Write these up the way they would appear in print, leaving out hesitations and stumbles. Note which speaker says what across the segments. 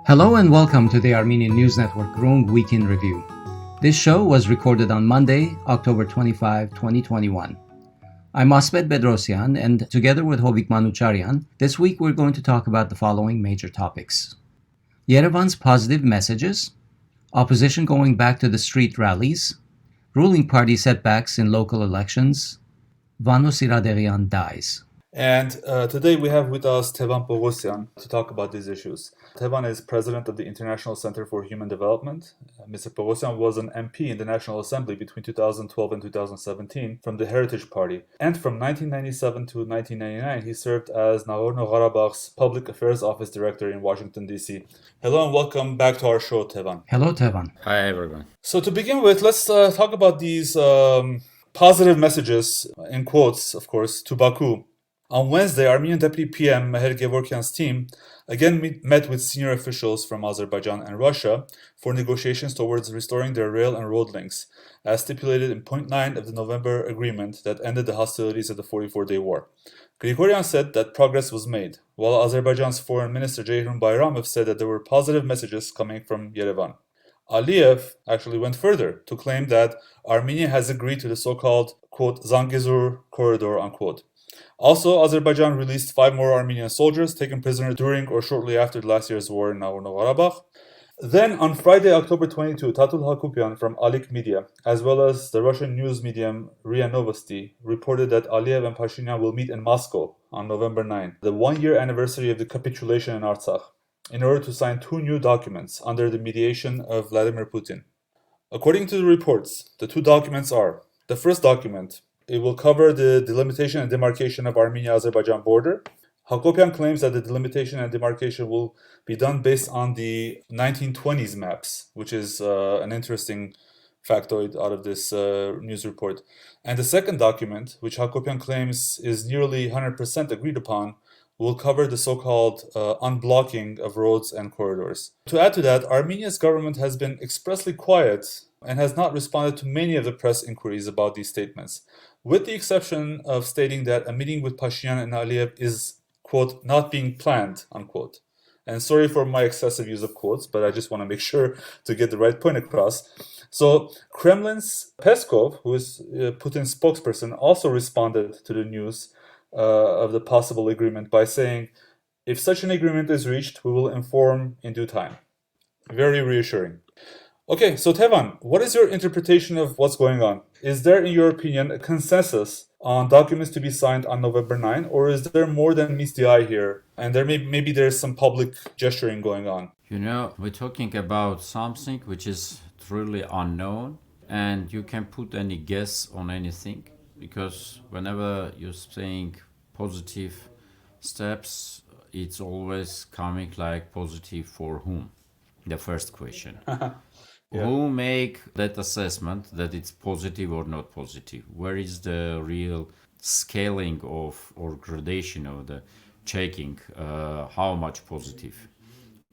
Speaker 1: Hello and welcome to the Armenian News Network Groong Week in Review. This show was recorded on Monday, October 25, 2021. I'm Asbed Bedrossian, and together with Hovik Manucharyan, this week we're going to talk about the following major topics. Yerevan's positive messages, opposition going back to the street rallies, ruling party setbacks in local elections, Vano Siradeghyan dies.
Speaker 2: And today we have with us Tevan Poghosyan to talk about these issues. Tevan is president of the International Center for Human Development. Mr. Poghosyan was an MP in the National Assembly between 2012 and 2017 from the Heritage Party. And from 1997 to 1999, he served as Nagorno-Karabakh's Public Affairs Office Director in Washington, D.C. Hello and welcome back to our show, Tevan.
Speaker 1: Hello, Tevan.
Speaker 3: Hi, everyone.
Speaker 2: So to begin with, let's talk about these positive messages, in quotes, of course, to Baku. On Wednesday, Armenian Deputy PM Meher Gevorkyan's team again met with senior officials from Azerbaijan and Russia for negotiations towards restoring their rail and road links, as stipulated in Point 9 of the November agreement that ended the hostilities of the 44-day war. Grigoryan said that progress was made, while Azerbaijan's Foreign Minister Ceyhun Bayramov said that there were positive messages coming from Yerevan. Aliyev actually went further to claim that Armenia has agreed to the so-called, quote, Zangezur corridor, unquote. Also, Azerbaijan released 5 more Armenian soldiers taken prisoner during or shortly after last year's war in Nagorno-Karabakh. Then, on Friday, October 22, Tatul Hakupyan from Alik Media, as well as the Russian news medium RIA Novosti, reported that Aliyev and Pashinyan will meet in Moscow on November 9, the one-year anniversary of the capitulation in Artsakh, in order to sign 2 new documents under the mediation of Vladimir Putin. According to the reports, the 2 documents are: the first document, it will cover the delimitation and demarcation of Armenia-Azerbaijan border. Hakopian claims that the delimitation and demarcation will be done based on the 1920s maps, which is an interesting factoid out of this news report. And the second document, which Hakopian claims is nearly 100% agreed upon, will cover the so-called unblocking of roads and corridors. To add to that, Armenia's government has been expressly quiet and has not responded to many of the press inquiries about these statements, with the exception of stating that a meeting with Pashinyan and Aliyev is, quote, not being planned, unquote. And sorry for my excessive use of quotes, but I just want to make sure to get the right point across. So Kremlin's Peskov, who is Putin's spokesperson, also responded to the news of the possible agreement by saying, if such an agreement is reached, we will inform in due time. Very reassuring. Okay, so Tevan, what is your interpretation of what's going on? Is there, in your opinion, a consensus on documents to be signed on November 9, or is there more than meets the eye here, and maybe there's some public gesturing going on?
Speaker 3: You know, we're talking about something which is truly unknown, and you can put any guess on anything, because whenever you're saying positive steps, it's always coming like positive for whom? The first question. Yeah. Who make that assessment that it's positive or not positive? Where is the real scaling of or gradation of the checking how much positive?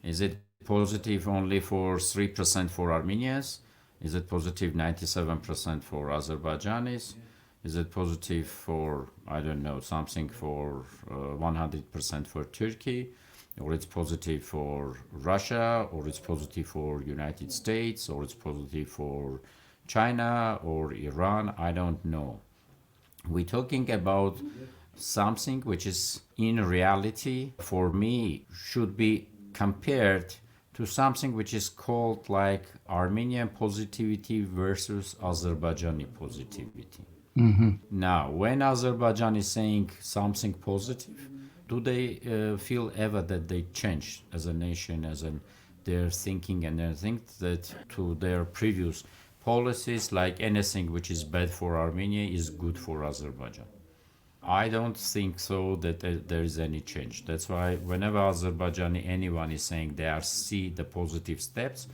Speaker 3: Is it positive only for 3% for Armenians? Is it positive 97% for Azerbaijanis? Is it positive for, I don't know, something for 100% for Turkey? Or it's positive for Russia, or it's positive for United States, or it's positive for China or Iran, I don't know. We're talking about something which is in reality, for me, should be compared to something which is called like Armenian positivity versus Azerbaijani positivity. Mm-hmm. Now, when Azerbaijan is saying something positive, do they feel ever that they change as a nation, their thinking and their think that to their previous policies, like anything which is bad for Armenia is good for Azerbaijan? I don't think so that there is any change. That's why whenever Azerbaijani anyone is saying they see the positive steps,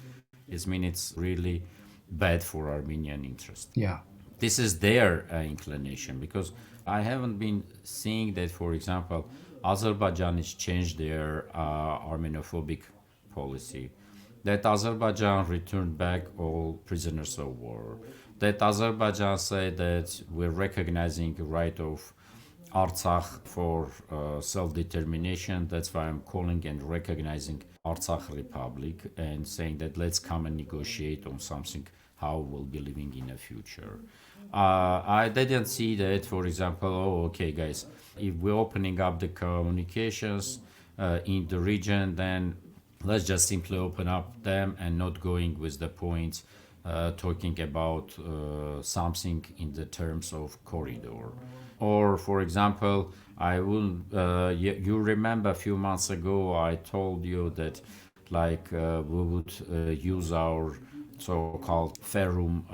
Speaker 3: it means it's really bad for Armenian interest.
Speaker 1: Yeah.
Speaker 3: This is their inclination, because I haven't been seeing that, for example, Azerbaijanis changed their Armenophobic policy, that Azerbaijan returned back all prisoners of war, that Azerbaijan said that we're recognizing the right of Artsakh for self-determination. That's why I'm calling and recognizing Artsakh Republic and saying that let's come and negotiate on something, how we'll be living in the future. I didn't see that, for example, oh, okay, guys, if we're opening up the communications in the region, then let's just simply open up them and not going with the points talking about something in the terms of corridor. Or, for example, I will. You remember a few months ago I told you that, like, we would use our so-called ferrum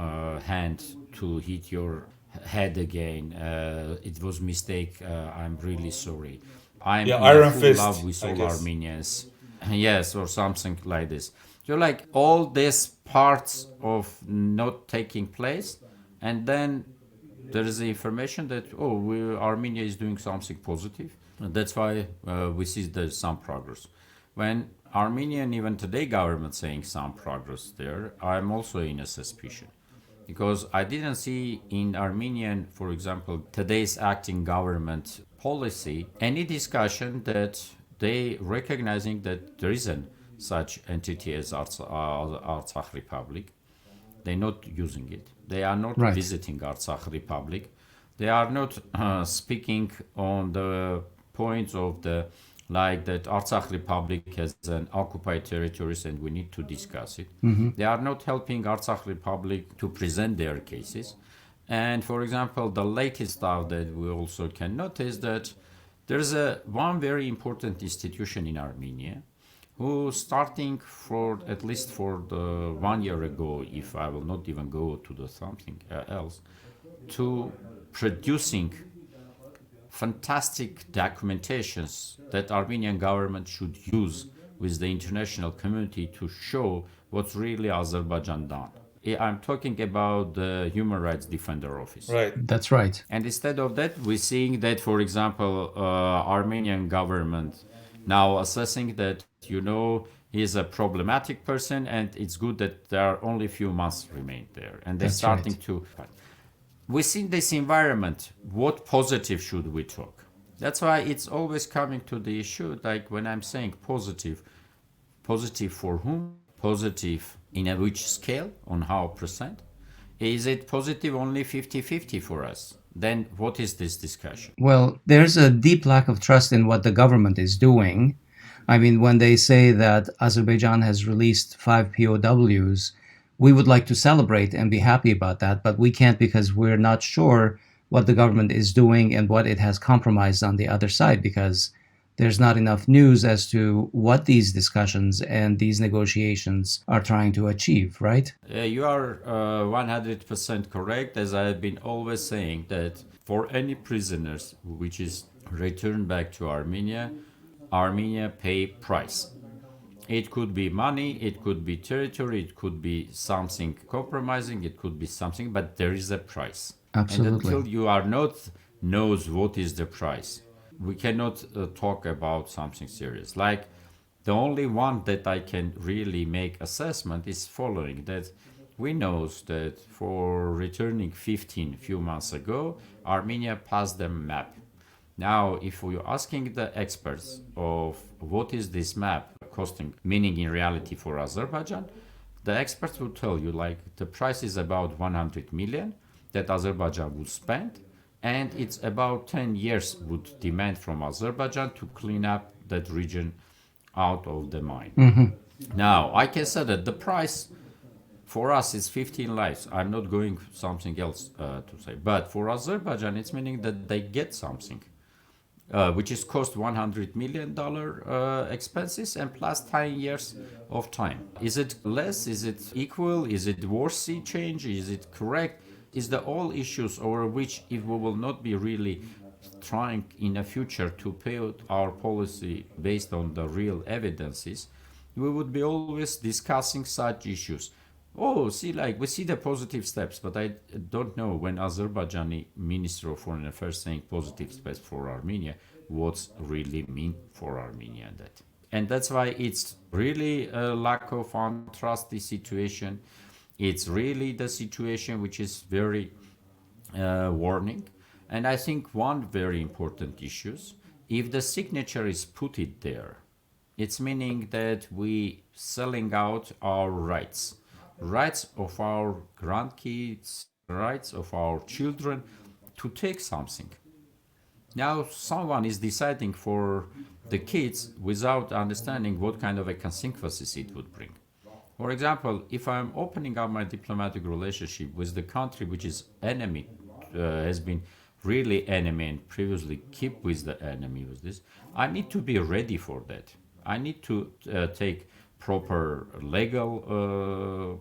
Speaker 3: hand to hit your head again. It was mistake. I'm really sorry. I'm
Speaker 2: Yeah,
Speaker 3: in a
Speaker 2: Iron
Speaker 3: full love
Speaker 2: Fist,
Speaker 3: with
Speaker 2: I
Speaker 3: all
Speaker 2: guess.
Speaker 3: Armenians. Yes, or something like this. So like all these parts of not taking place, and then there is the information that Armenia is doing something positive. And that's why we see there's some progress. When Armenian even today government saying some progress there, I'm also in a suspicion because I didn't see in Armenian, for example, today's acting government policy any discussion that they recognizing that there isn't such entity as Artsakh Republic. They're not using it. They are not
Speaker 1: Right.
Speaker 3: visiting Artsakh Republic. They are not speaking on the points of the like that Artsakh Republic has an occupied territories and we need to discuss it. They are not helping Artsakh Republic to present their cases. And for example, the latest stuff that we also can notice that there's a one very important institution in Armenia who starting for at least for the 1 year ago, if I will not even go to the something else, to producing fantastic documentations that Armenian government should use with the international community to show what's really Azerbaijan done. I'm talking about the Human Rights Defender Office.
Speaker 2: Right.
Speaker 1: That's right.
Speaker 3: And instead of that, we're seeing that, for example, Armenian government now assessing that, he's a problematic person and it's good that there are only a few months remain there. And they're
Speaker 1: That's
Speaker 3: starting
Speaker 1: right.
Speaker 3: to... Within this environment, what positive should we talk? That's why it's always coming to the issue, like when I'm saying positive, positive for whom? Positive in a which scale? On how percent? Is it positive only 50-50 for us? Then what is this discussion?
Speaker 1: Well, there's a deep lack of trust in what the government is doing. I mean, when they say that Azerbaijan has released 5 POWs, we would like to celebrate and be happy about that, but we can't because we're not sure what the government is doing and what it has compromised on the other side because there's not enough news as to what these discussions and these negotiations are trying to achieve, right?
Speaker 3: You are 100% correct, as I have been always saying that for any prisoners which is returned back to Armenia, Armenia pay price. It could be money, it could be territory, it could be something compromising, it could be something, but there is a price. And
Speaker 1: Absolutely.
Speaker 3: until you are not knows what is the price, we cannot talk about something serious. Like the only one that I can really make assessment is following that we knows that for returning 15 few months ago, Armenia passed the map. Now, if we're asking the experts of what is this map costing, meaning in reality for Azerbaijan, the experts will tell you like the price is about 100 million that Azerbaijan would spend, and it's about 10 years would demand from Azerbaijan to clean up that region out of the mine. Now, I can say that the price for us is 15 lives. I'm not going something else to say, but for Azerbaijan, it's meaning that they get something. Which is cost $100 million expenses and plus 10 years of time. Is it less? Is it equal? Is it worthy change? Is it correct? Is the all issues over which if we will not be really trying in the future to build our policy based on the real evidences, we would be always discussing such issues. Oh, see, like we see the positive steps, but I don't know when Azerbaijani Minister of Foreign Affairs saying positive steps for Armenia, what's really mean for Armenia that. And that's why it's really a lack of untrusty situation. It's really the situation which is very warning. And I think one very important issue, if the signature is put it there, it's meaning that we selling out our rights, rights of our grandkids, rights of our children to take something. Now someone is deciding for the kids without understanding what kind of a consequences it would bring. For example, if I'm opening up my diplomatic relationship with the country which is enemy, has been really enemy and previously keep with the enemy with this, I need to be ready for that. I need to take proper legal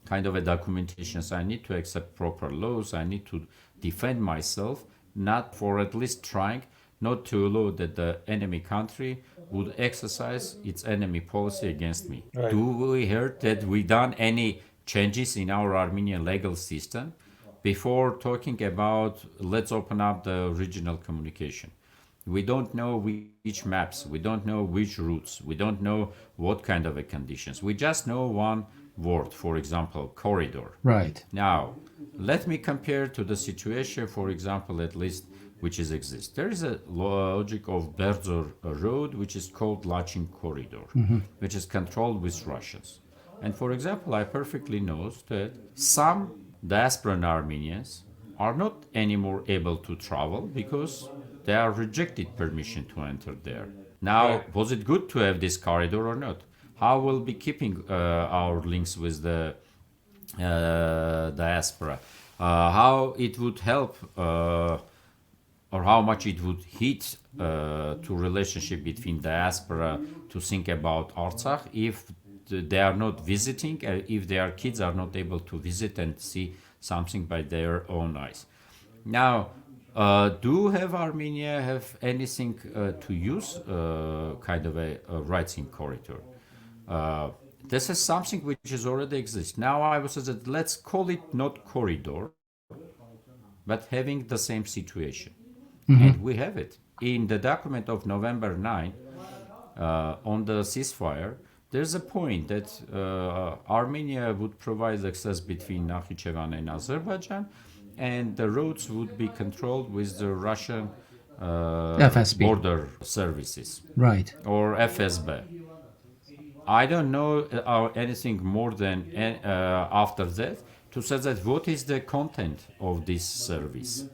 Speaker 3: kind of a documentations. I need to accept proper laws. I need to defend myself, not for at least trying not to allow that the enemy country would exercise its enemy policy against me.
Speaker 2: Right.
Speaker 3: Do we heard that we done any changes in our Armenian legal system before talking about let's open up the regional communication? We don't know which maps, we don't know which routes, we don't know what kind of a conditions. We just know one word, for example, corridor.
Speaker 1: Right.
Speaker 3: Now, let me compare to the situation, for example, at least which is exists. There is a logic of Berdzor road, which is called Lachin corridor, which is controlled with Russians. And for example, I perfectly know that some diasporan Armenians are not anymore able to travel because they are rejected permission to enter there. Now, was it good to have this corridor or not? How will be keeping our links with the diaspora? How it would help or how much it would hit to relationship between diaspora to think about Artsakh if they are not visiting, if their kids are not able to visit and see something by their own eyes. Now, do have Armenia have anything to use kind of a rights in corridor? This is something which is already exists. Now I would say that let's call it not corridor, but having the same situation. And we have it. In the document of November 9, on the ceasefire, there's a point that Armenia would provide access between Nakhichevan and Azerbaijan, and the roads would be controlled with the Russian
Speaker 1: FSB.
Speaker 3: border services,
Speaker 1: Right.
Speaker 3: or FSB. I don't know anything more than after that to say that what is the content of this service.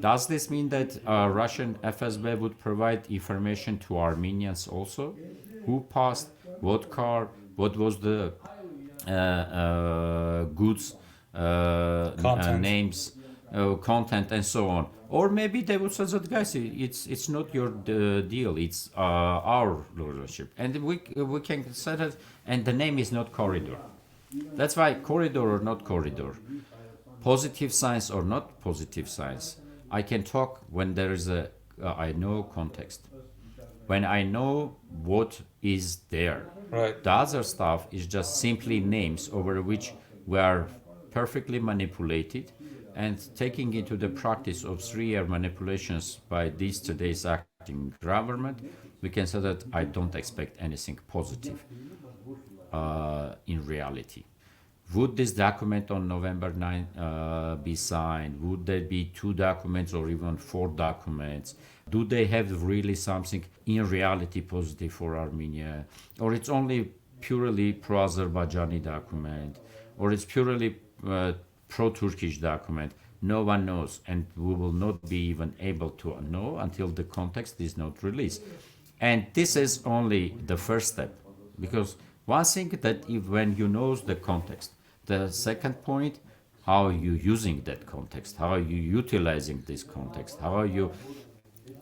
Speaker 3: Does this mean that Russian FSB would provide information to Armenians also? Who passed, what car, what was the goods, names, content, and so on? Or maybe they would say that, guys, it's not your deal, it's our relationship. And we can say that, and the name is not corridor. That's why corridor or not corridor, positive signs or not positive signs, I can talk when there is I know context. When I know what is there.
Speaker 2: Right.
Speaker 3: The other stuff is just simply names over which we are perfectly manipulated, and taking into the practice of 3-year manipulations by this today's acting government, we can say that I don't expect anything positive in reality. Would this document on November 9 be signed? Would there be 2 documents or even 4 documents? Do they have really something in reality positive for Armenia? Or it's only purely pro-Azerbaijani document? Or it's purely pro-Turkish document? No one knows, and we will not be even able to know until the context is not released. And this is only the first step, because one thing that when you know the context, the second point, how are you using that context? How are you utilizing this context? How are you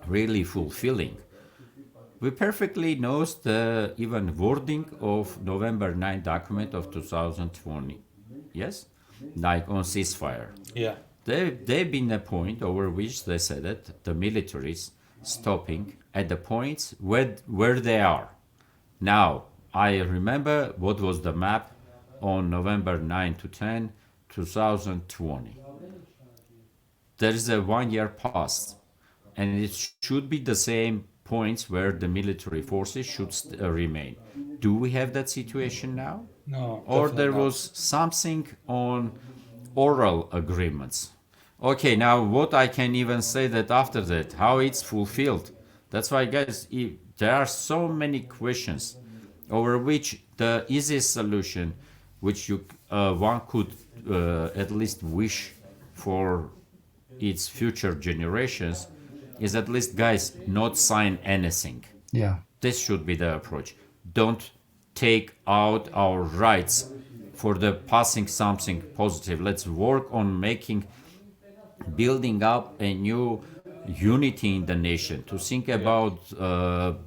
Speaker 3: really fulfilling? We perfectly know the even wording of November 9 document of 2020. Yes? Like on ceasefire.
Speaker 2: Yeah.
Speaker 3: They've been a point over which they said that the militaries stopping at the points where they are. Now, I remember what was the map on November 9 to 10, 2020. There is a 1 year past, and it should be the same points where the military forces should remain. Do we have that situation now?
Speaker 2: No.
Speaker 3: Or there
Speaker 2: not.
Speaker 3: was something on oral agreements. Okay, now what I can even say that after that, how it's fulfilled. That's why, guys, there are so many questions over which the easiest solution, which you one could at least wish for its future generations, is at least, guys, not sign anything.
Speaker 1: Yeah.
Speaker 3: This should be the approach. Don't take out our rights for the passing something positive. Let's work on building up a new unity in the nation, to think about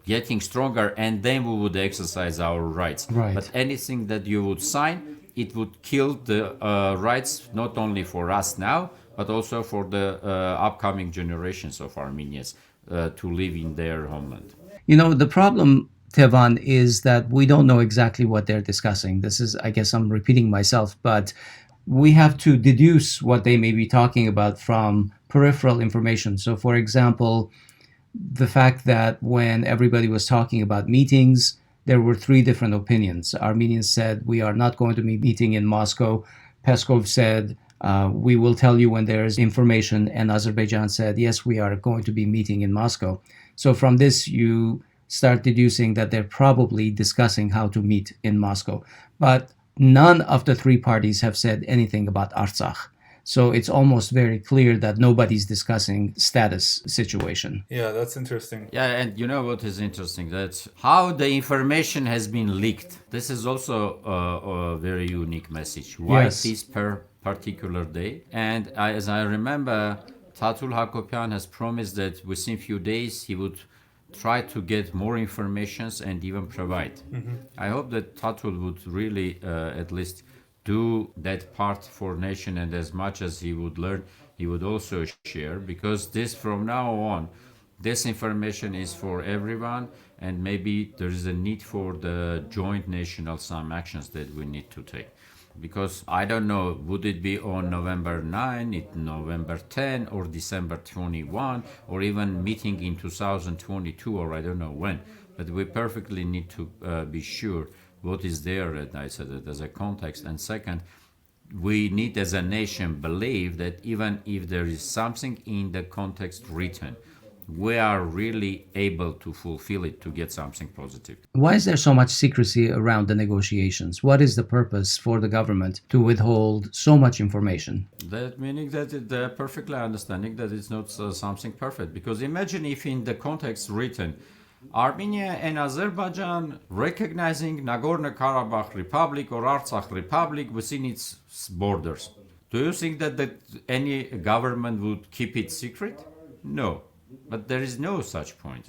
Speaker 3: getting stronger, and then we would exercise our rights. But
Speaker 1: Right.
Speaker 3: anything that you would sign, it would kill the rights not only for us now, but also for the upcoming generations of Armenians to live in their homeland.
Speaker 1: The problem, Tevan, is that we don't know exactly what they're discussing. This is, I guess I'm repeating myself, but we have to deduce what they may be talking about from peripheral information. So, for example, the fact that when everybody was talking about meetings, there were three different opinions. Armenians said, we are not going to be meeting in Moscow. Peskov said, we will tell you when there's information. And Azerbaijan said, yes, we are going to be meeting in Moscow. So from this, you start deducing that they're probably discussing how to meet in Moscow. But none of the three parties have said anything about Artsakh. So it's almost very clear that nobody's discussing status situation.
Speaker 2: Yeah, that's interesting.
Speaker 3: Yeah, and you know what is interesting? That's how the information has been leaked. This is also a very unique message. Why
Speaker 1: Yes.
Speaker 3: this particular day? And as I remember, Tatul Hakopian has promised that within few days he would try to get more informations and even provide. I hope that Tatul would really at least do that part for nation, and as much as he would learn, he would also share, because this from now on, this information is for everyone, and maybe there is a need for the joint national some actions that we need to take. Because I don't know, would it be on November 9, November 10, or December 21, or even meeting in 2022, or I don't know when. But we perfectly need to be sure what is there, and I said it as a context. And second, we need as a nation believe that even if there is something in the context written, we are really able to fulfill it to get something positive.
Speaker 1: Why is there so much secrecy around the negotiations? What is the purpose for the government to withhold so much information?
Speaker 3: That meaning that they're perfectly understanding that it's not something perfect. Because imagine if in the context written, Armenia and Azerbaijan recognizing Nagorno-Karabakh Republic or Artsakh Republic within its borders. Do you think that any government would keep it secret? No, but there is no such point.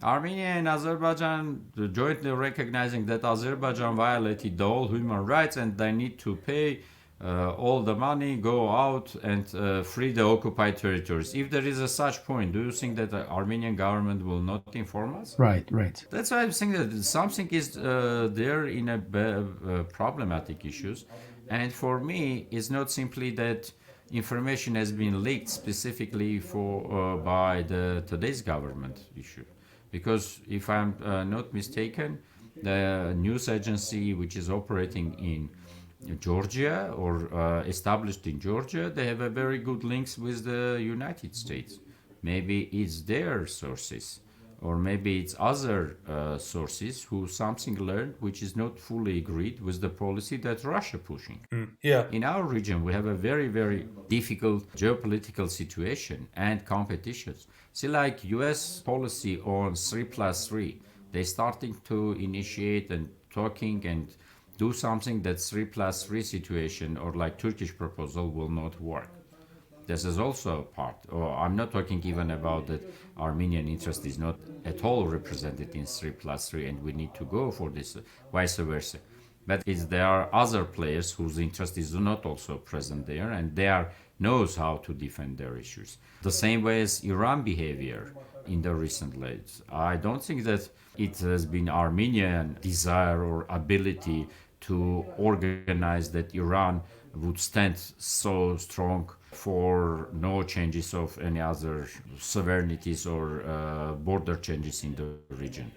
Speaker 3: Armenia and Azerbaijan jointly recognizing that Azerbaijan violated all human rights and they need to pay all the money, go out and free the occupied territories. If there is a such point, do you think that the Armenian government will not inform us?
Speaker 1: Right, right.
Speaker 3: That's why I'm saying that something is there in a problematic issues. And for me, it's not simply that information has been leaked specifically for by the today's government issue. Because if I'm not mistaken, the news agency which is operating in Georgia or established in Georgia, they have a very good links with the United States. Maybe it's their sources, or maybe it's other sources who something learned which is not fully agreed with the policy that Russia pushing.
Speaker 2: Yeah.
Speaker 3: In our region, we have a very, very difficult geopolitical situation and competitions. See, like U.S. policy on 3+3, they starting to initiate and talking and do something that 3+3 situation or like Turkish proposal will not work. This is also a part. Or I'm not talking even about that Armenian interest is not at all represented in 3+3, and we need to go for this, vice versa. But there are other players whose interest is not also present there, and they knows how to defend their issues. The same way as Iran behavior in the recent days. I don't think that it has been Armenian desire or ability to organize that Iran would stand so strong for no changes of any other sovereignties or border changes in the region.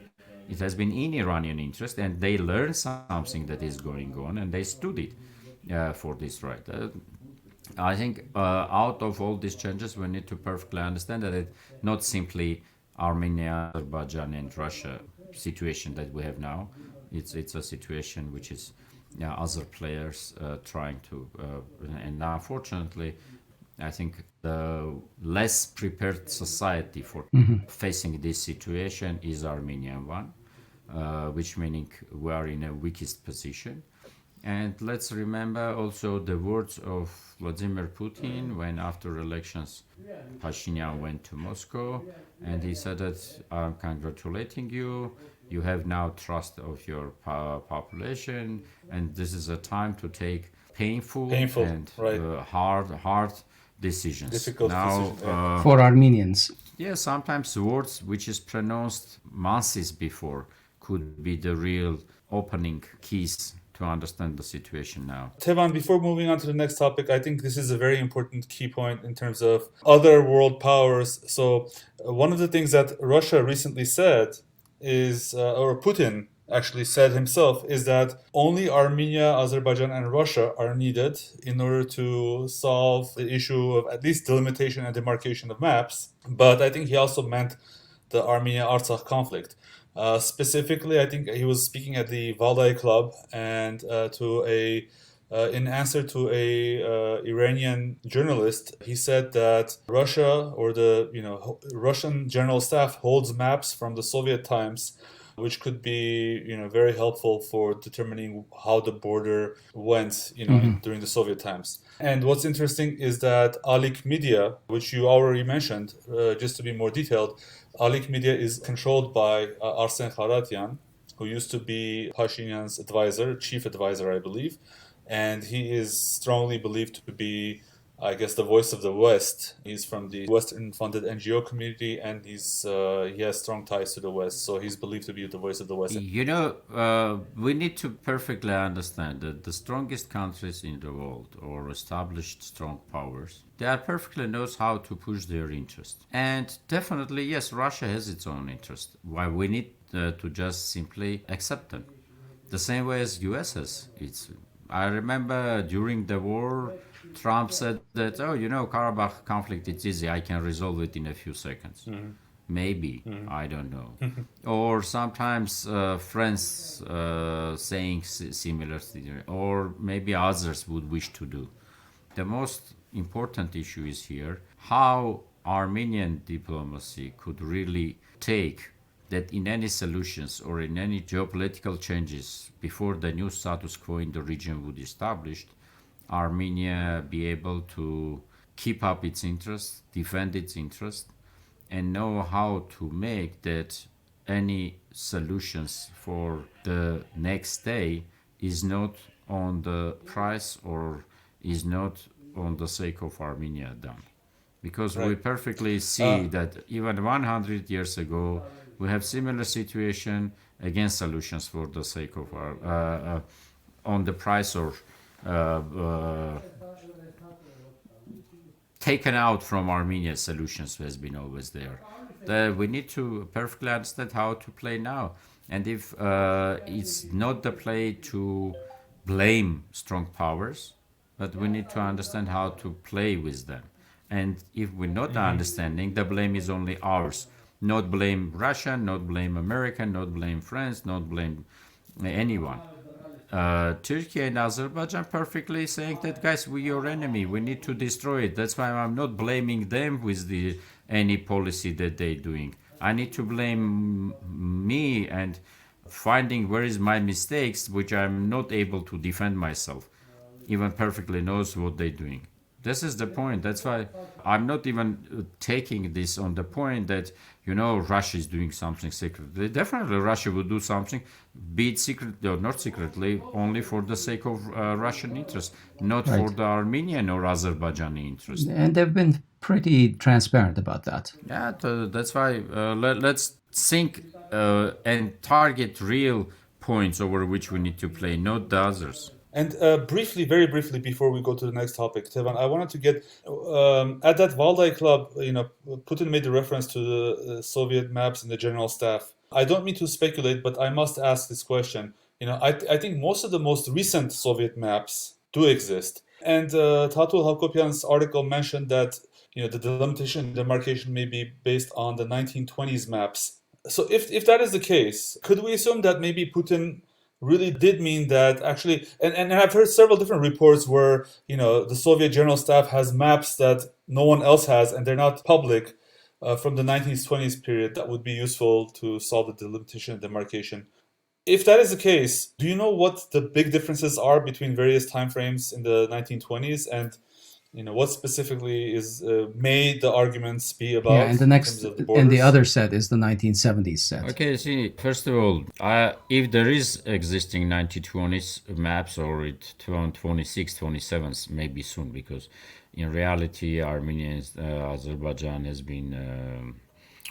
Speaker 3: It has been in Iranian interest, and they learned something that is going on, and they stood it for this right. I think out of all these changes, we need to perfectly understand that it's not simply Armenia, Azerbaijan, and Russia situation that we have now. It's a situation which is, yeah, other players trying to, and unfortunately, I think the less prepared society for facing this situation is Armenian one, which meaning we are in a weakest position. And let's remember also the words of Vladimir Putin when after elections Pashinyan went to Moscow and he said that I'm congratulating you. You have now trust of your population, and this is a time to take painful and
Speaker 2: right.
Speaker 3: hard decisions.
Speaker 2: Difficult
Speaker 3: now,
Speaker 2: decision, yeah.
Speaker 1: For Armenians.
Speaker 3: Yeah, sometimes words which is pronounced months before could be the real opening keys to understand the situation now.
Speaker 2: Tevan, before moving on to the next topic, I think this is a very important key point in terms of other world powers. So, one of the things that Russia recently said is, or Putin actually said himself, is that only Armenia, Azerbaijan, and Russia are needed in order to solve the issue of at least delimitation and demarcation of maps. But I think he also meant the Armenia-Artsakh conflict. Specifically, I think he was speaking at the Valdai Club, and in answer to a Iranian journalist, he said that Russia or the Russian General Staff holds maps from the Soviet times, which could be very helpful for determining how the border went during the Soviet times. And what's interesting is that Alik Media, which you already mentioned, just to be more detailed, Alik Media is controlled by Arsen Kharatyan, who used to be Pashinyan's advisor, chief advisor, I believe, and he is strongly believed to be, I guess, the voice of the West. He's from the Western-funded NGO community, and he has strong ties to the West, so he's believed to be the voice of the West.
Speaker 3: We need to perfectly understand that the strongest countries in the world, or established strong powers, they are perfectly knows how to push their interest. And definitely, yes, Russia has its own interest. Why we need to just simply accept them, the same way as US has its. I remember during the war, Trump said that, Karabakh conflict, it's easy, I can resolve it in a few seconds. Maybe, I don't know. Or sometimes friends saying similar things, or maybe others would wish to do. The most important issue is here how Armenian diplomacy could really take that in any solutions or in any geopolitical changes before the new status quo in the region would be established, Armenia be able to keep up its interest, defend its interest, and know how to make that any solutions for the next day is not on the price or is not on the sake of Armenia done. Because we perfectly see that even 100 years ago, we have similar situation against solutions for the sake of our on the price or taken out from Armenia solutions has been always there. We need to perfectly understand how to play now, and if it's not the play to blame strong powers, but we need to understand how to play with them. And if we're not understanding, the blame is only ours. Not blame Russia, not blame America, not blame France, not blame anyone. Turkey and Azerbaijan perfectly saying that, guys, we're your enemy. We need to destroy it. That's why I'm not blaming them with any policy that they're doing. I need to blame me and finding where is my mistakes, which I'm not able to defend myself. Even perfectly knows what they're doing. This is the point. That's why I'm not even taking this on the point that, Russia is doing something secretly. Definitely Russia would do something, be it secretly or not secretly, only for the sake of Russian interest, not for the Armenian or Azerbaijani interest.
Speaker 1: And they've been pretty transparent about that.
Speaker 3: Yeah, that's why let's think and target real points over which we need to play, not the others.
Speaker 2: And very briefly, before we go to the next topic, Tevan, I wanted to get at that Valdai Club. Putin made a reference to the Soviet maps and the general staff. I don't mean to speculate, but I must ask this question. I think most of the most recent Soviet maps do exist. And Tatul Hakopyan's article mentioned that the delimitation and demarcation may be based on the 1920s maps. So if that is the case, could we assume that maybe Putin really did mean that actually, and I've heard several different reports where, the Soviet General Staff has maps that no one else has and they're not public from the 1920s period that would be useful to solve the delimitation and demarcation. If that is the case, do you know what the big differences are between various timeframes in the 1920s, and what specifically is made the arguments be
Speaker 1: Yeah,
Speaker 2: about
Speaker 1: and the
Speaker 2: in
Speaker 1: next
Speaker 2: terms of the
Speaker 1: and the
Speaker 2: borders?
Speaker 1: other set is the 1970s set.
Speaker 3: Okay, see, first of all, if there is existing 1920s maps or it 26, 27s, maybe soon, because in reality, Armenia, Azerbaijan has been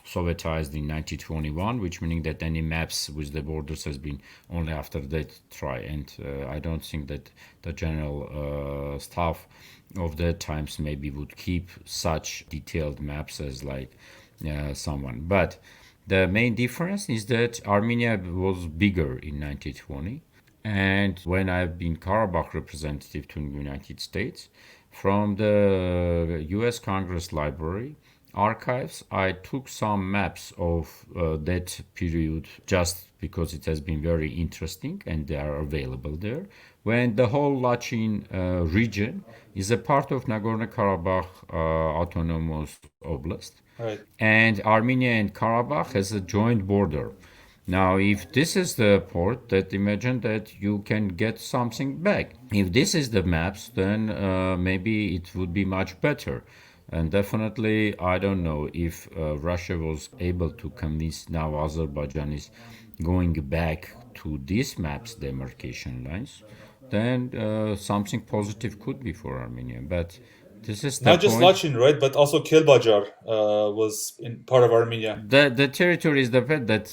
Speaker 3: Sovietized in 1921, which meaning that any maps with the borders has been only after that try. And I don't think that the general staff of that times maybe would keep such detailed maps as like someone. But the main difference is that Armenia was bigger in 1920. And when I've been Karabakh representative to the United States, from the US Congress Library archives, I took some maps of that period just because it has been very interesting and they are available there. When the whole Lachin region is a part of Nagorno-Karabakh Autonomous Oblast,
Speaker 2: Right.
Speaker 3: and Armenia and Karabakh has a joint border. Now, if this is the port, that imagine that you can get something back. If this is the maps, then maybe it would be much better. And definitely, I don't know if Russia was able to convince now Azerbaijan is going back to these maps demarcation lines, then something positive could be for Armenia. But this is the
Speaker 2: Not just
Speaker 3: point.
Speaker 2: Lachin, right, but also Kelbajar was in part of Armenia.
Speaker 3: The territory is the fact that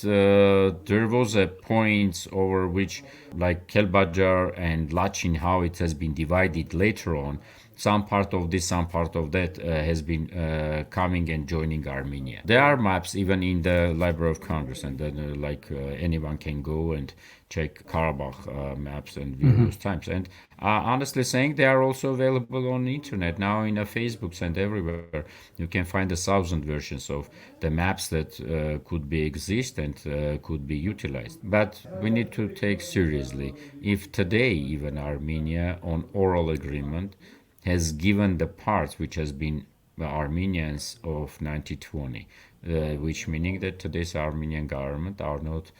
Speaker 3: there was a point over which, like Kelbajar and Lachin, how it has been divided later on. Some part of this, some part of that has been coming and joining Armenia. There are maps even in the Library of Congress, and then anyone can go and check Karabakh maps and view those times. And honestly saying, they are also available on the internet now in the Facebooks and everywhere. You can find 1,000 versions of the maps that could be exist and could be utilized. But we need to take seriously if today even Armenia on oral agreement has given the parts which has been the Armenians of 1920, which meaning that today's Armenian government are not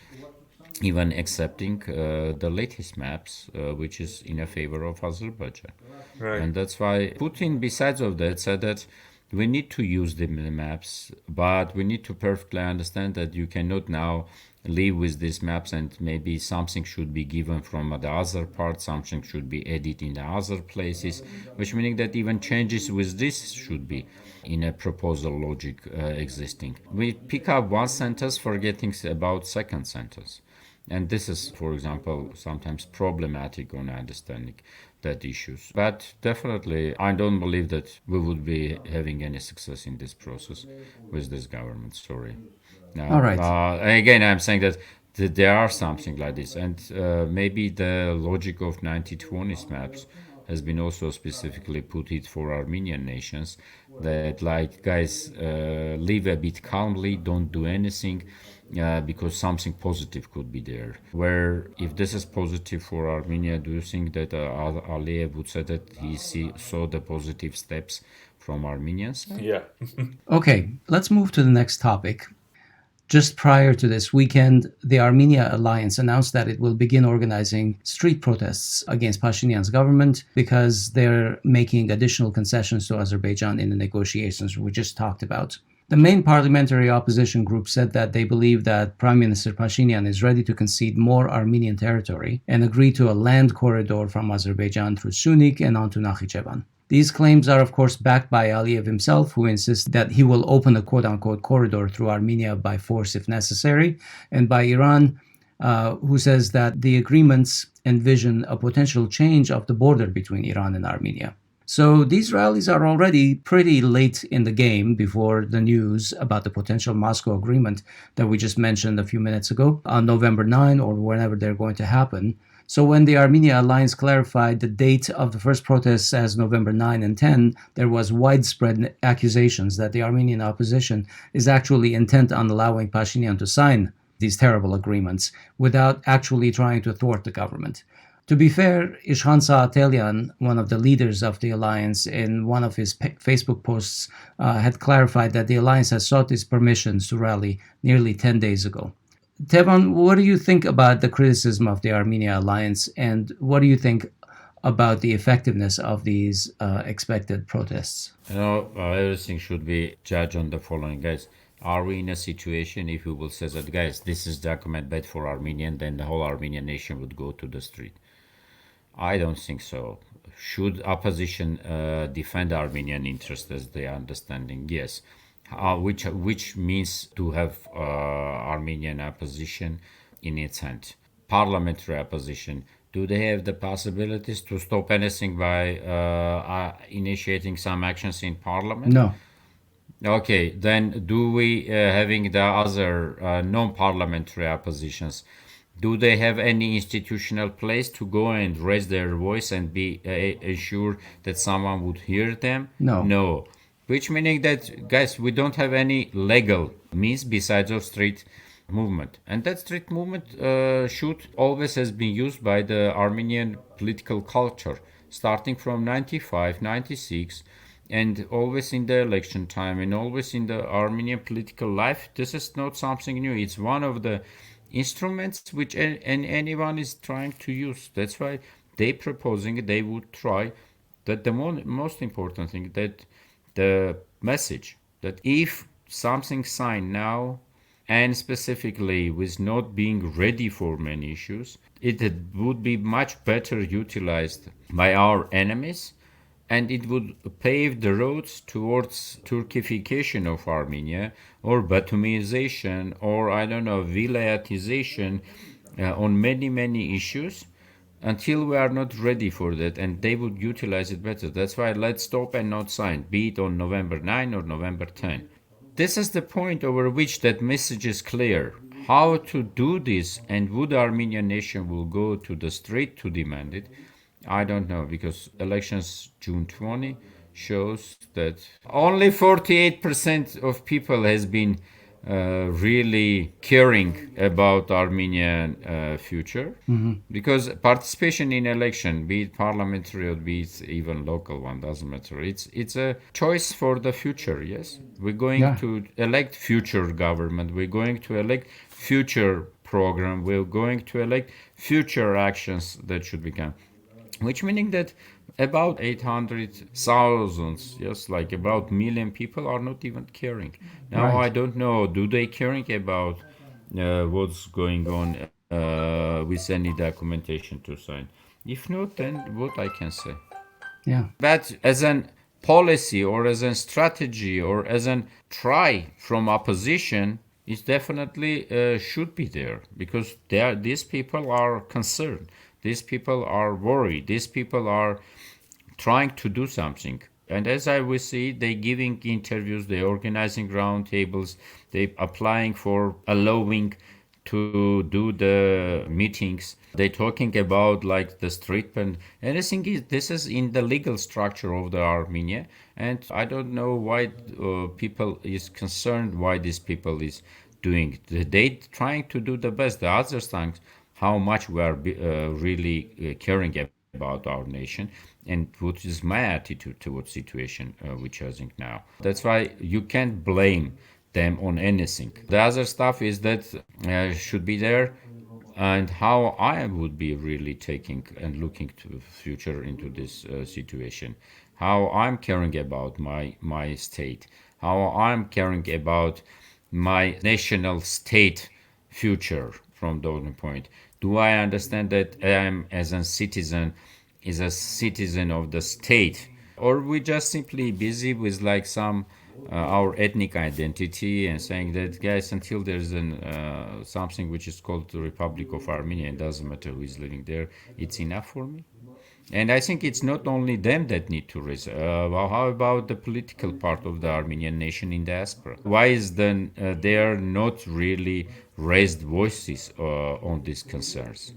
Speaker 3: even accepting the latest maps, which is in a favor of Azerbaijan.
Speaker 2: Right.
Speaker 3: And that's why Putin, besides of that, said that we need to use the maps, but we need to perfectly understand that you cannot now live with these maps and maybe something should be given from the other part, something should be added in the other places, which meaning that even changes with this should be in a proposal logic existing. We pick up one sentence forgetting about second sentence. And this is, for example, sometimes problematic on understanding that issues. But definitely, I don't believe that we would be having any success in this process with this government. Sorry. Now,
Speaker 1: All right.
Speaker 3: again, I'm saying that there are something like this, and maybe the logic of 1920s maps has been also specifically put it for Armenian nations that, like, guys, live a bit calmly, don't do anything. Because something positive could be there. Where if this is positive for Armenia, do you think that Aliyev would say that he saw the positive steps from Armenians?
Speaker 2: Yeah.
Speaker 1: Okay, let's move to the next topic. Just prior to this weekend, the Armenia Alliance announced that it will begin organizing street protests against Pashinyan's government because they're making additional concessions to Azerbaijan in the negotiations we just talked about. The main parliamentary opposition group said that they believe that Prime Minister Pashinyan is ready to concede more Armenian territory and agree to a land corridor from Azerbaijan through Sunik and onto Nakhichevan. These claims are, of course, backed by Aliyev himself, who insists that he will open a quote-unquote corridor through Armenia by force if necessary, and by Iran, who says that the agreements envision a potential change of the border between Iran and Armenia. So these rallies are already pretty late in the game before the news about the potential Moscow agreement that we just mentioned a few minutes ago on November 9 or whenever they're going to happen. So when the Armenia Alliance clarified the date of the first protests as November 9 and 10, there was widespread accusations that the Armenian opposition is actually intent on allowing Pashinyan to sign these terrible agreements without actually trying to thwart the government. To be fair, Ishkhan Saatelyan, one of the leaders of the alliance, in one of his Facebook posts, had clarified that the alliance has sought these permissions to rally nearly 10 days ago. Tevan, what do you think about the criticism of the Armenia alliance, and what do you think about the effectiveness of these expected protests?
Speaker 3: Everything should be judged on the following, guys. Are we in a situation, if we will say that, guys, this is document bad for Armenian, then the whole Armenian nation would go to the street? I don't think so. Should opposition defend Armenian interests as they are understanding? Yes. Which means to have Armenian opposition in its hand. Parliamentary opposition. Do they have the possibilities to stop anything by initiating some actions in parliament?
Speaker 1: No.
Speaker 3: Okay, then do we having the other non-parliamentary oppositions? Do they have any institutional place to go and raise their voice and be assured that someone would hear them?
Speaker 1: No.
Speaker 3: No. Which meaning that, guys, we don't have any legal means besides of street movement. And that street movement should always has been used by the Armenian political culture, starting from 95, 96, and always in the election time and always in the Armenian political life. This is not something new. It's one of the instruments which anyone is trying to use. That's why they proposing they would try that the most important thing that the message that if something signed now and specifically with not being ready for many issues, it would be much better utilized by our enemies, and it would pave the roads towards Turkification of Armenia or Batumization or, I don't know, vilayatization on many issues until we are not ready for that, and they would utilize it better. That's why let's stop and not sign, be it on November 9 or November 10. This is the point over which that message is clear. How to do this, and would the Armenian nation will go to the street to demand it? I don't know, because elections June 20 shows that only 48% of people has been really caring about Armenian future, because participation in election, be it parliamentary or be it even local one, doesn't matter. It's a choice for the future. Yes, we're going to elect future government. We're going to elect future program. We're going to elect future actions that should become. Which meaning that about 800,000, yes, like about million people are not even caring. Now I don't know, do they caring about what's going on with any documentation to sign? If not, then what I can say?
Speaker 1: Yeah.
Speaker 3: But as an policy or as a strategy or as an try from opposition, it definitely should be there, because these people are concerned. These people are worried. These people are trying to do something. And as I will see, they giving interviews, they organizing roundtables, they applying for allowing to do the meetings. They talking about like the street pen. Anything is this is in the legal structure of the Armenia, and I don't know why people is concerned why these people is doing. They trying to do the best. The other things, how much we are really caring about our nation, and what is my attitude towards situation which I think now. That's why you can't blame them on anything. The other stuff is that should be there, and how I would be really taking and looking to the future into this situation. How I'm caring about my state. How I'm caring about my national state future from the point. Do I understand that I am as a citizen is a citizen of the state, or we just simply busy with like some our ethnic identity and saying that, guys, until there's something which is called the Republic of Armenia, it doesn't matter who is living there, it's enough for me? And I think it's not only them that need to raise. Well, how about the political part of the Armenian nation in diaspora? Why is then they are not really raised voices on these concerns?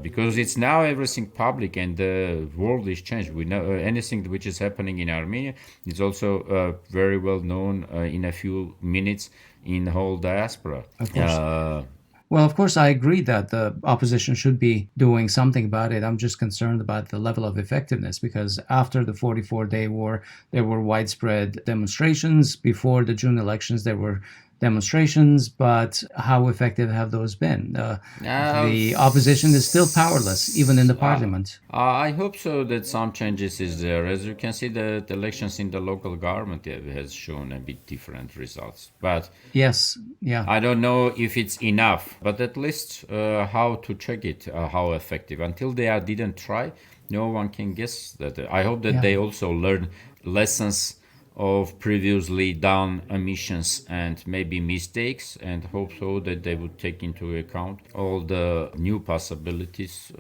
Speaker 3: Because it's now everything public and the world is changed. We know anything which is happening in Armenia is also very well known in a few minutes in the whole diaspora.
Speaker 1: Of course. Well, of course, I agree that the opposition should be doing something about it. I'm just concerned about the level of effectiveness because after the 44-day war, there were widespread demonstrations. Before the June elections, there were demonstrations, but how effective have those been? The opposition is still powerless, even in the parliament.
Speaker 3: I hope so that some changes is there. As you can see, the elections in the local government has shown a bit different results. But
Speaker 1: yes, yeah,
Speaker 3: I don't know if it's enough. But at least how to check it, how effective. Until they didn't try, no one can guess that. I hope that they also learn lessons of previously done omissions and maybe mistakes, and hope so that they would take into account all the new possibilities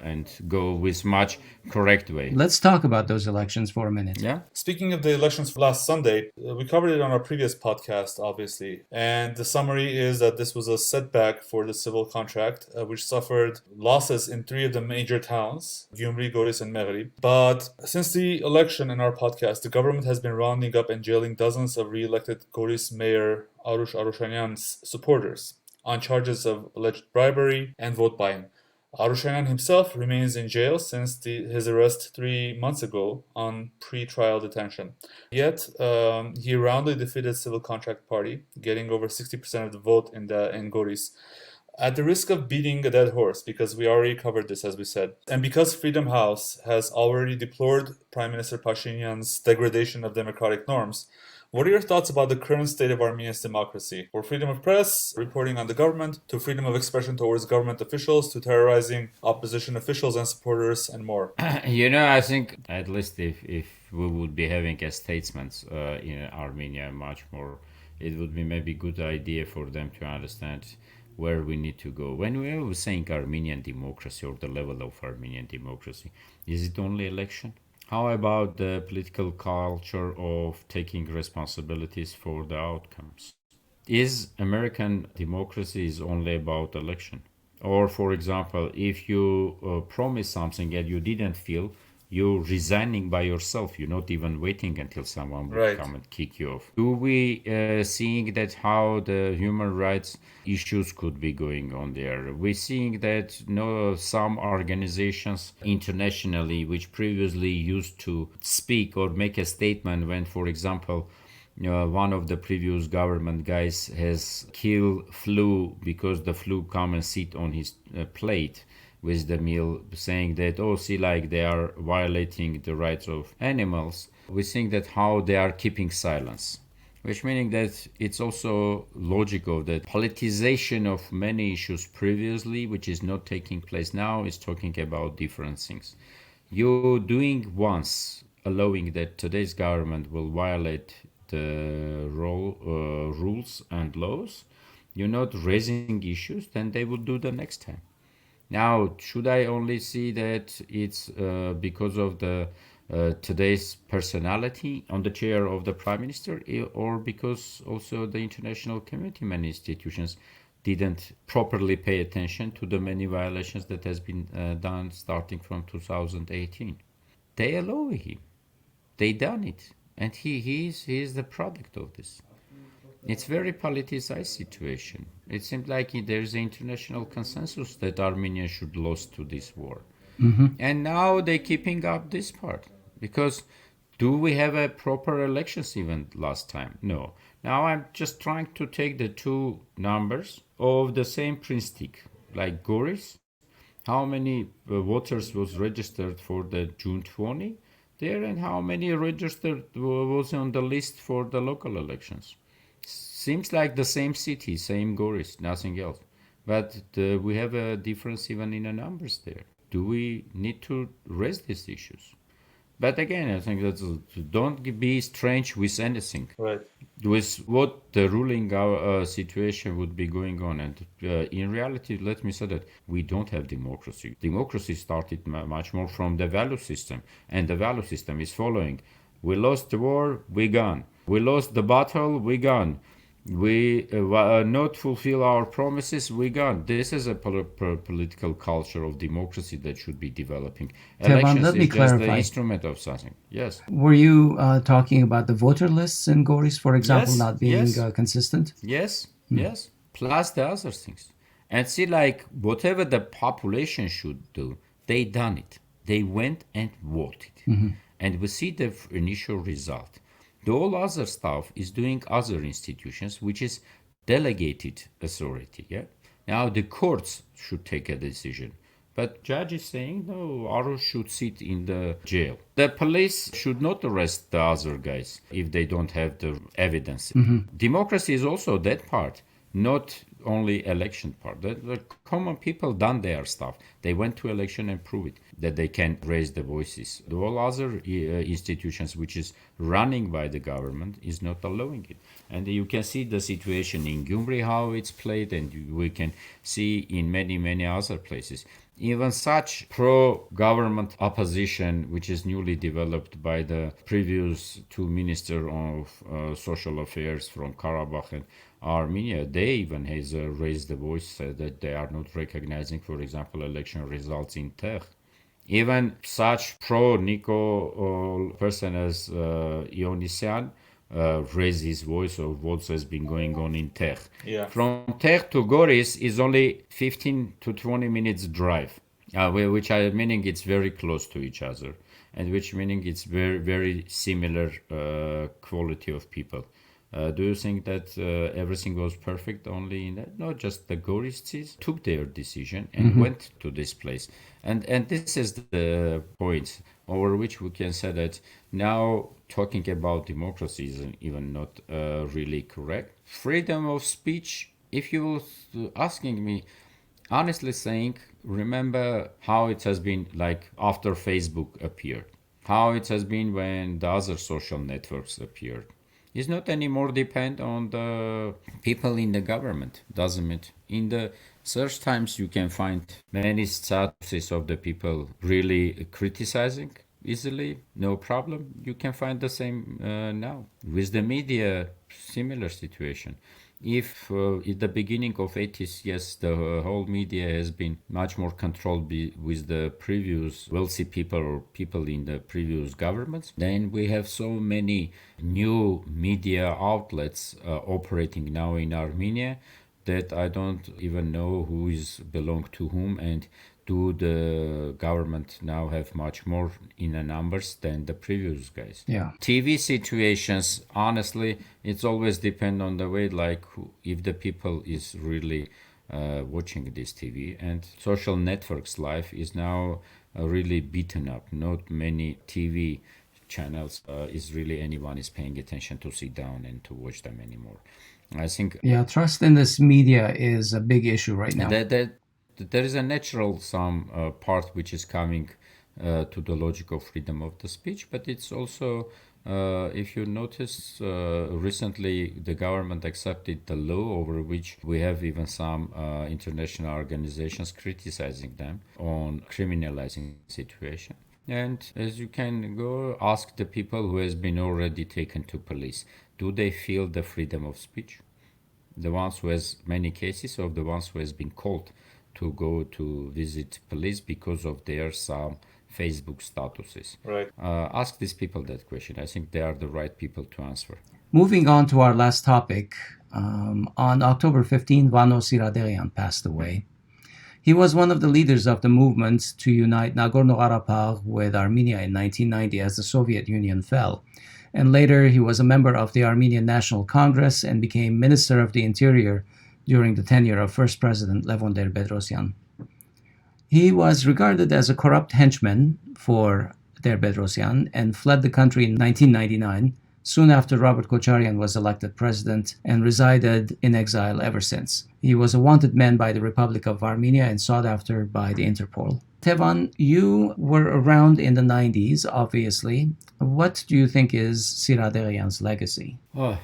Speaker 3: and go with much correct way.
Speaker 1: Let's talk about those elections for a minute.
Speaker 3: Yeah.
Speaker 2: Speaking of the elections last Sunday, we covered it on our previous podcast, obviously. And the summary is that this was a setback for the civil contract, which suffered losses in three of the major towns, Gyumri, Goris, and Meghri. But since the election in our podcast, the government has been rounding up and jailing dozens of re-elected Goris Mayor Arush Arushanyan's supporters on charges of alleged bribery and vote buying. Arushanyan himself remains in jail since his arrest 3 months ago on pre-trial detention. Yet, he roundly defeated Civil Contract Party, getting over 60% of the vote in Goris. At the risk of beating a dead horse, because we already covered this as we said, and because Freedom House has already deplored Prime Minister Pashinyan's degradation of democratic norms, what are your thoughts about the current state of Armenia's democracy? For freedom of press, reporting on the government, to freedom of expression towards government officials, to terrorizing opposition officials and supporters, and more?
Speaker 3: I think at least if we would be having a statesmen in Armenia much more, it would be maybe good idea for them to understand where we need to go. When we are saying Armenian democracy or the level of Armenian democracy, is it only election? How about the political culture of taking responsibilities for the outcomes? Is American democracy is only about election? Or, for example, if you promise something and you didn't feel, you're resigning by yourself. You're not even waiting until someone will come and kick you off. Do we seeing that how the human rights issues could be going on there? We're seeing that some organizations internationally, which previously used to speak or make a statement when, for example, one of the previous government guys has killed flu because the flu come and sit on his plate with the meal, saying that, they are violating the rights of animals. We think that how they are keeping silence, which meaning that it's also logical that politicization of many issues previously, which is not taking place now, is talking about different things. You doing once, allowing that today's government will violate the rules and laws, you're not raising issues, then they will do the next time. Now, should I only see that it's because of the today's personality on the chair of the prime minister, or because also the international community, many institutions didn't properly pay attention to the many violations that has been done starting from 2018? They allow him. They done it, and he is the product of this. It's very politicized situation. It seems like there's an international consensus that Armenia should lose to this war. And now they're keeping up this part. Because do we have a proper elections even last time? No. Now I'm just trying to take the two numbers of the same prince-stick, like Goris. How many voters was registered for the June 20 there, and how many registered was on the list for the local elections? Seems like the same city, same Goris, nothing else. But we have a difference even in the numbers there. Do we need to raise these issues? But again, I think that don't be strange with anything.
Speaker 2: Right.
Speaker 3: With what the ruling situation would be going on. And in reality, let me say that we don't have democracy. Democracy started much more from the value system, and the value system is following. We lost the war, we gone. We lost the battle, we gone. We not fulfill our promises, we gone. This is a political culture of democracy that should be developing.
Speaker 1: Tevan,
Speaker 3: Elections
Speaker 1: let me
Speaker 3: is just the
Speaker 1: clarify.
Speaker 3: instrument of something. Yes.
Speaker 1: Were you talking about the voter lists in Goris, for example,
Speaker 3: Yes,
Speaker 1: not being
Speaker 3: yes.
Speaker 1: consistent?
Speaker 3: Yes, yes. Plus the other things. And see, like, whatever the population should do, they done it. They went and voted. And we see the initial result. The all other stuff is doing other institutions, which is delegated authority. Yeah. Now the courts should take a decision. But judge is saying, no, Arush should sit in the jail. The police should not arrest the other guys if they don't have the evidence. Democracy is also that part, not only election part. The common people done their stuff. They went to election and prove it, that they can raise the voices. The all other institutions which is running by the government is not allowing it. And you can see the situation in Gyumri, how it's played, and we can see in many, many other places. Even such pro-government opposition, which is newly developed by the previous two ministers of social affairs from Karabakh and Armenia, they even has raised the voice that they are not recognizing, for example, election results in Tech. Even such pro-Nico person as Ionisyan raised his voice of what has been going on in Tech.
Speaker 2: Yeah.
Speaker 3: From Tech to Goris is only 15 to 20 minutes drive, which I meaning it's very close to each other, and which meaning it's very, very similar quality of people. Do you think that everything was perfect only in that? No, just the Goristis took their decision and went to this place. And this is the point over which we can say that now talking about democracy is even not really correct. Freedom of speech, if you were asking me, honestly saying, remember how it has been like after Facebook appeared, how it has been when the other social networks appeared. It's not anymore depend on the people in the government, doesn't it? In the search times, you can find many statuses of the people really criticizing easily, no problem. You can find the same now. With the media, similar situation. If at the beginning of 80s, yes, the whole media has been much more controlled with the previous wealthy people or people in the previous governments, then we have so many new media outlets operating now in Armenia that I don't even know who is belong to whom, and do the government now have much more in the numbers than the previous guys.
Speaker 1: Yeah.
Speaker 3: TV situations, honestly, it's always depend on the way, like if the people is really watching this TV, and social networks life is now really beaten up. Not many TV channels is really anyone is paying attention to sit down and to watch them anymore. I think
Speaker 1: trust in this media is a big issue right now.
Speaker 3: There is a natural some part which is coming to the logic of freedom of the speech, but it's also, if you notice, recently the government accepted the law over which we have even some international organizations criticizing them on criminalizing situation. And as you can go ask the people who has been already taken to police, do they feel the freedom of speech? The ones who has many cases, or the ones who has been called to go to visit police because of their some Facebook statuses.
Speaker 2: Right.
Speaker 3: Ask these people that question. I think they are the right people to answer.
Speaker 1: Moving on to our last topic, on October 15, Vano Siradeghyan passed away. He was one of the leaders of the movement to unite Nagorno-Karabakh with Armenia in 1990 as the Soviet Union fell. And later he was a member of the Armenian National Congress and became Minister of the Interior during the tenure of First President Levon Bedrossian. He was regarded as a corrupt henchman for Bedrossian and fled the country in 1999, soon after Robert Kocharian was elected president, and resided in exile ever since. He was a wanted man by the Republic of Armenia and sought after by the Interpol. Tevan, you were around in the 90s, obviously. What do you think is Siradeghyan's legacy?
Speaker 3: Oh,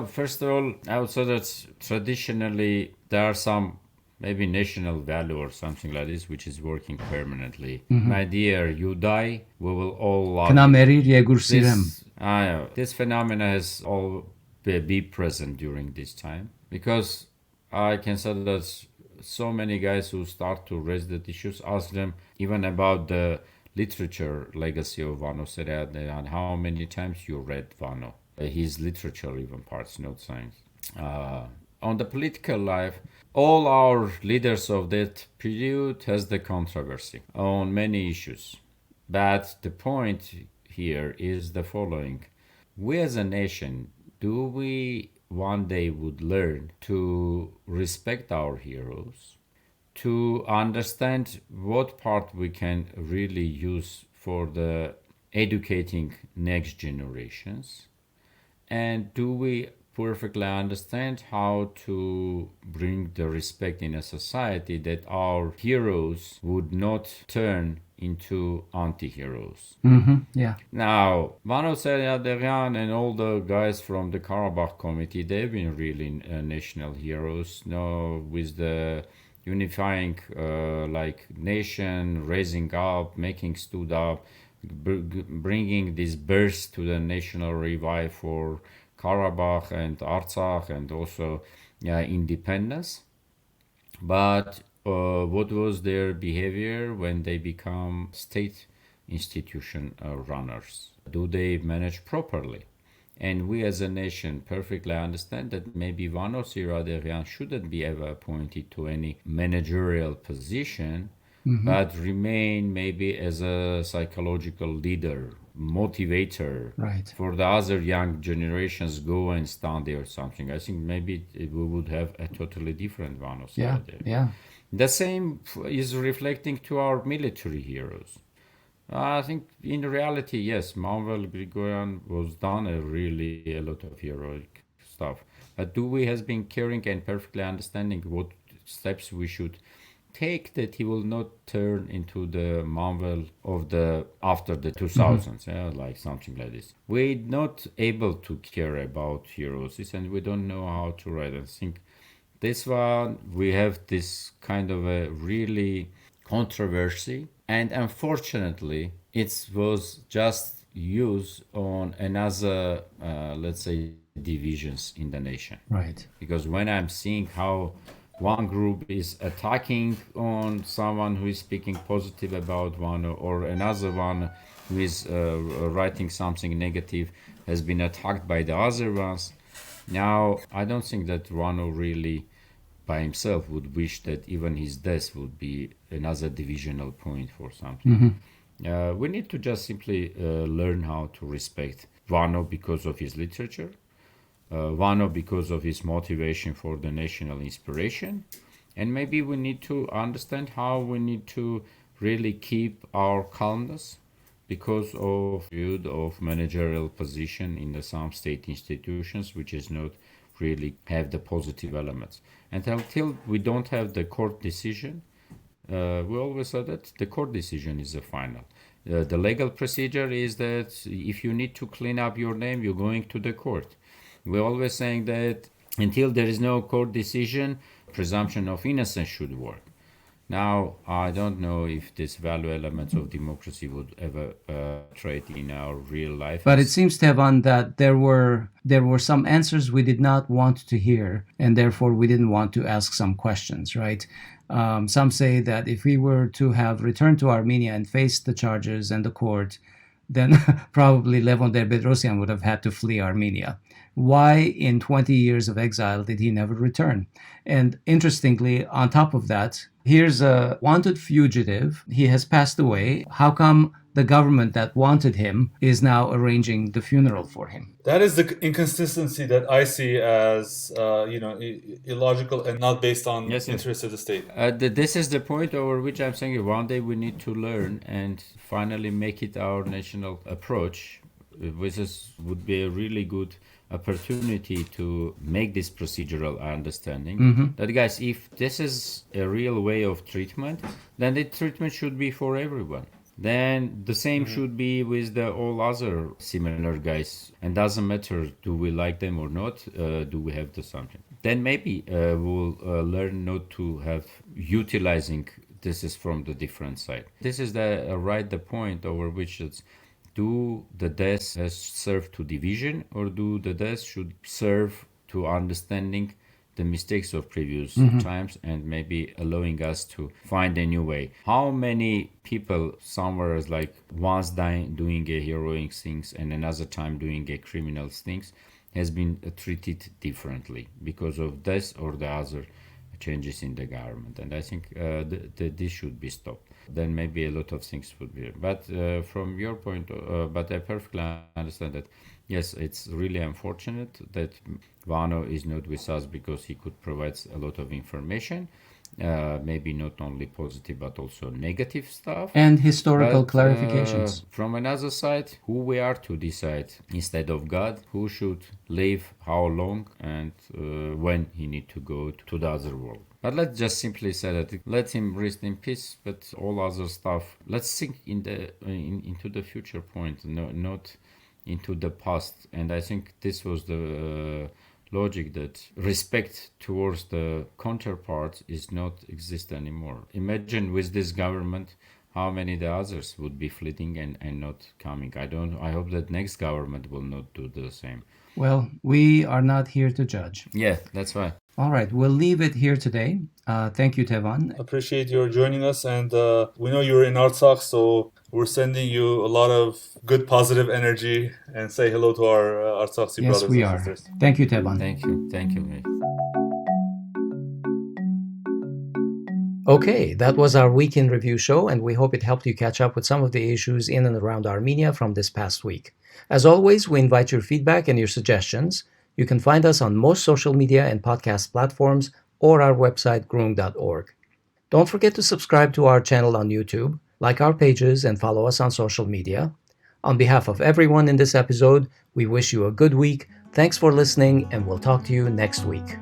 Speaker 3: first of all, I would say that traditionally there are some maybe national value or something like this which is working permanently. My dear, you die, we will all love you.
Speaker 1: Knameri Riegur Sirem.
Speaker 3: This phenomena has all be present during this time because I can say that so many guys who start to raise the issues ask them even about the literature legacy of Vano Siradeghyan and how many times you read Vano. His literature even parts, not science. On the political life, all our leaders of that period has the controversy on many issues. But the point here is the following. We as a nation, do we one day would learn to respect our heroes, to understand what part we can really use for the educating next generations, and do we perfectly understand how to bring the respect in a society that our heroes would not turn into anti-heroes.
Speaker 1: Yeah.
Speaker 3: Now, Vano Siradeghyan and all the guys from the Karabakh committee, they've been really national heroes, with the unifying nation, raising up, making stood up, bringing this burst to the national revive for Karabakh and Artsakh and also independence. But what was their behavior when they become state institution runners? Do they manage properly? And we as a nation perfectly understand that maybe Vano Siradeghyan shouldn't be ever appointed to any managerial position, but remain maybe as a psychological leader, motivator
Speaker 1: Right.
Speaker 3: for the other young generations go and stand there or something. I think maybe we would have a totally different Vano
Speaker 1: Yeah.
Speaker 3: Siradeghyan.
Speaker 1: Yeah.
Speaker 3: The same is reflecting to our military heroes. I think in reality, yes, Manuel Grigorian was done a lot of heroic stuff. But do we has been caring and perfectly understanding what steps we should take that he will not turn into the Manuel of the after the 2000s, like something like this. We're not able to care about heroes and we don't know how to write. I think this one we have this kind of a really controversy, and unfortunately it was just used on another let's say divisions in the nation.
Speaker 1: Right.
Speaker 3: Because when I'm seeing how one group is attacking on someone who is speaking positive about one, or another one who is writing something negative has been attacked by the other ones. Now, I don't think that Vano really by himself would wish that even his death would be another divisional point for something. We need to just simply learn how to respect Vano because of his literature, Vano because of his motivation for the national inspiration, and maybe we need to understand how we need to really keep our calmness because of managerial position in the some state institutions, which is not really have the positive elements. And until we don't have the court decision, we always say that the court decision is the final. The legal procedure is that if you need to clean up your name, you're going to the court. We're always saying that until there is no court decision, presumption of innocence should work. Now, I don't know if these value elements of democracy would ever trade in our real life.
Speaker 1: But it seems, Tevan, that there were some answers we did not want to hear, and therefore we didn't want to ask some questions, right? Some say that if we were to have returned to Armenia and faced the charges and the court, then probably Levon Bedrossian would have had to flee Armenia. Why, in 20 years of exile, did he never return? And interestingly, on top of that, here's a wanted fugitive. He has passed away. How come the government that wanted him is now arranging the funeral for him?
Speaker 2: That is the inconsistency that I see as illogical and not based on interests of the state.
Speaker 3: This is the point over which I'm saying one day we need to learn and finally make it our national approach. This would be a really good opportunity to make this procedural understanding that, guys, if this is a real way of treatment, then the treatment should be for everyone. Then the same should be with the all other similar guys, and doesn't matter do we like them or not, do we have the something. Then maybe we'll learn not to have utilizing this is from the different side. This is the point over which it's, do the deaths serve to division, or do the deaths should serve to understanding the mistakes of previous times and maybe allowing us to find a new way. How many people somewhere is like once dying doing a heroic things and another time doing a criminal things has been treated differently because of this or the other changes in the government. And I think this should be stopped. Then maybe a lot of things would be. But from your point, but I perfectly understand that, yes, it's really unfortunate that Vano is not with us because he could provide a lot of information, maybe not only positive but also negative stuff.
Speaker 1: And historical clarifications.
Speaker 3: From another side, who we are to decide instead of God, who should live, how long, and when he need to go to the other world. But let's just simply say that let him rest in peace, but all other stuff, let's think into the future point, not into the past. And I think this was the logic that respect towards the counterpart is not exist anymore. Imagine with this government how many the others would be fleeing and not coming. I hope that next government will not do the same.
Speaker 1: Well, we are not here to judge.
Speaker 3: Yeah, that's right.
Speaker 1: All right, we'll leave it here today. Thank you, Tevan.
Speaker 2: Appreciate your joining us, and we know you're in Artsakh, so we're sending you a lot of good positive energy, and say hello to our Artsakhi brothers
Speaker 1: Yes, we
Speaker 2: and
Speaker 1: are.
Speaker 2: sisters.
Speaker 1: Thank you, Tevan.
Speaker 3: Thank you, mate.
Speaker 1: Okay, that was our week in review show, and we hope it helped you catch up with some of the issues in and around Armenia from this past week. As always, we invite your feedback and your suggestions. You can find us on most social media and podcast platforms or our website, groong.org. Don't forget to subscribe to our channel on YouTube, like our pages, and follow us on social media. On behalf of everyone in this episode, we wish you a good week. Thanks for listening, and we'll talk to you next week.